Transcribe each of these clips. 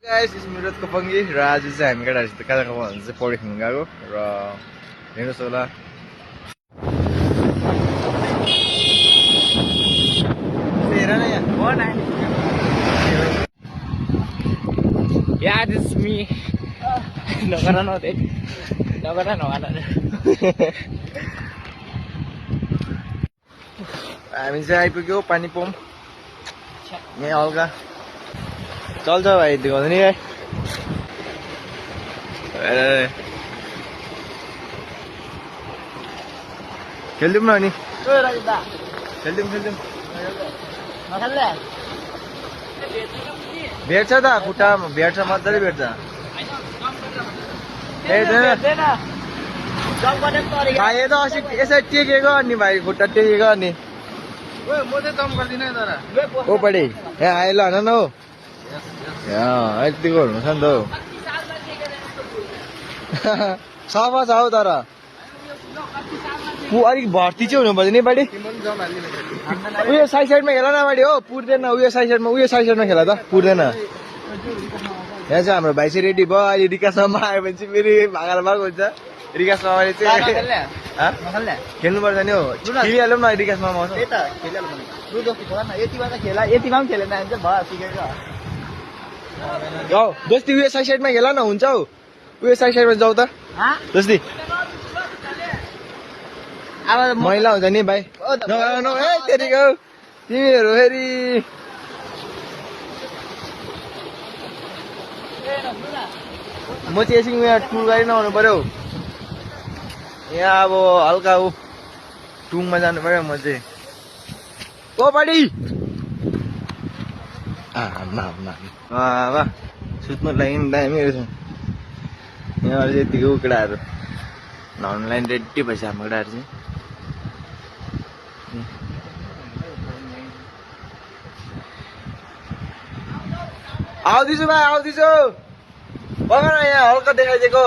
Guys इस मिरत कपंगी र आज चाहिँ हामी केटाहरु कहाँ कहाँ भन्छ चाहिँ पौडी खेल्न गएको र हेर्नुस् होला हेर न यहाँ हो न Yeah, this is me. नगरा न ते नगरा हामी चाहिँ आइपुग्यो पानी पम्प यहाँ हल्का चल्छ भाइ देखाउँदैन नि खेल्दिउँ न अनि खेल्दिउँ भेट्छ त खुट्टा भेट्छ मजाले भेट्छ भाइ त अस्ति यसरी टेकेको अनि भाइ खुट्टा टेकेको अनि म चाहिँ जम्प गर्दिनँ तर ओ पढे यहाँ आइल होइन न हौ यतिको हुनुहुन्छ नि त सफा छ हौ तर अलिक भर्ती चाहिँ हुनुपर्छ नि बाडी उयो साइडमा खेला न बाडी हो पुर्दैन उयो साइडमा खेला त पुर्दैन यहाँ चाहिँ हाम्रो भाइ चाहिँ रेडी भयो अहिले रिकासम्म आयो भने चाहिँ फेरि भागार भाग हुन्छ रिकास मामाले चाहिँ खेल्नुपर्छ नि हौ खेलिहालौँ न रिकास मामा यतिमा पनि खेलेन भने चाहिँ भयो सिकेको हौ दोस्ती उयो साइडमा खेला न हुन्छ हौ उयो साइडमा जाऊ त दोस्ती मैला हुन्छ नि भाइ नगर्नु है तेरिको तिमीहरू फेरि म चाहिँ एकछिन यहाँ टुर गाडी नआउनु पर्यो यहाँ अब हल्का टुङमा जानु पर्यो म चाहिँ ओ बाडी सुत्नु लागि दामीहरू छ यहाँ चाहिँ यतिको केटाहरू नुहाउनु लागि रेडी भएछ हाम्रो केटाहरू चाहिँ आउँदैछु भाइ आउँदैछु बगा न यहाँ हल्का देखाइदिएको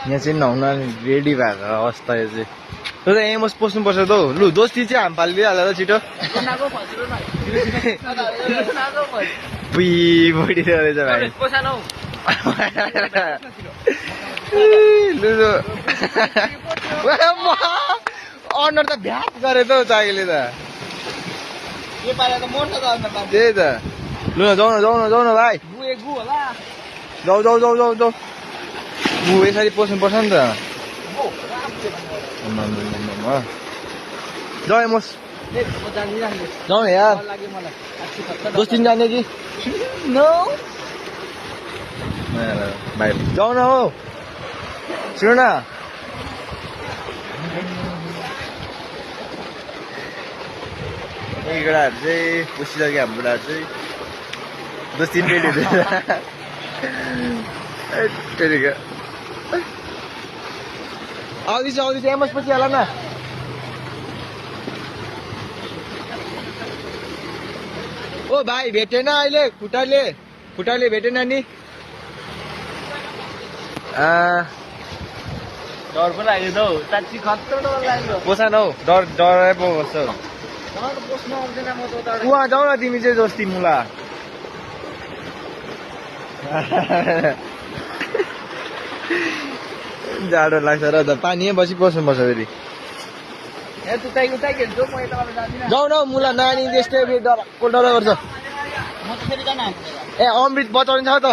यहाँ चाहिँ नुहाउन रेडी भएको अवस्था यो चाहिँ त यहाँ मस पस्नुपर्छ त हौ लु दोस्ती चाहिँ हामी पालिदिइहाल त छिटो बढिरहेको रहेछ भाइ लु अनुहार त भ्याट गरे त हौ चाइले त त्यही त लु न जाउ न भाइ जाउ यसरी पस्नुपर्छ नि त जाऊ मस जाऊ न यार दोस्ती जाने कि भाइ जाऊ न हौ सुन न यही केटाहरू चाहिँ पुसिसक्यो हाम्रो केटाहरू चाहिँ दोस्ती रेडी हुँदैछ आउँदैछ एमएस पछि हाल न ओ भाइ भेटेन अहिले खुट्टाले भेटेन नि डर पो लाग्यो त हौ साँच्ची खत्रो डर लाग्यो पोसा न हौ डरै पो बस्छ उहाँ जाऊ न तिमी चाहिँ दोस्ती मुला जाडो लाग्छ र त पानी बसी बस्नुपर्छ फेरि जाऊ न मुला नानी त्यस्तै डर गर्छ ए अमृत बचाउने छ त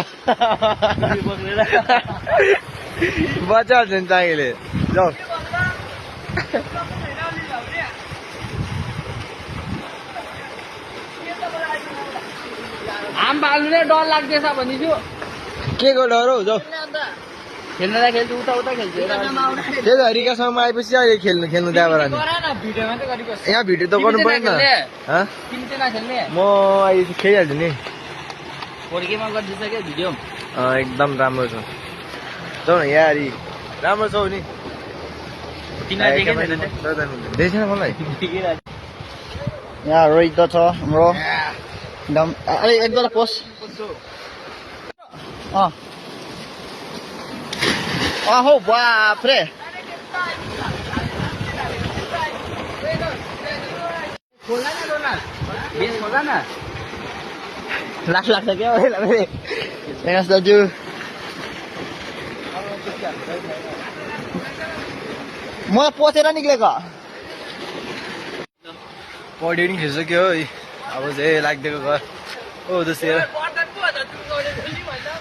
बचाउँछ नि चाँगेले जाऊ आम बाल्नु नै डर लाग्दैछ भनिदिन्छु के को डर हौ जाऊ खेल्नलाई खेल्छु उता खेल्छु त्यही त रिकासम्म आएपछि अहिले खेल्नु त्यहाँबाट यहाँ भिडियो त गर्नु पऱ्यो नि म अहिले खेलिहाल्छु नि केमा गरिदिन्छ क्या भिडियो एकदम राम्रो छ जाऊ न यारी राम्रो छ नि देखेन मलाई यहाँ रोहित छ हाम्रो एकदम एकदम पोस्ट अहो बाफ्रे लाख लाग्छ क्या हेर्नुहोस् दाजु म पसेर निक्लेको पढ्यो नि खिचिसक्यो है अब चाहिँ लाग्दिएको घर ओ जस्तै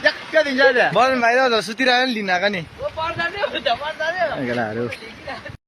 ट्याक्क दिन्छ बल भाइ सुतिरहेको नि लिन आएको नि केटाहरू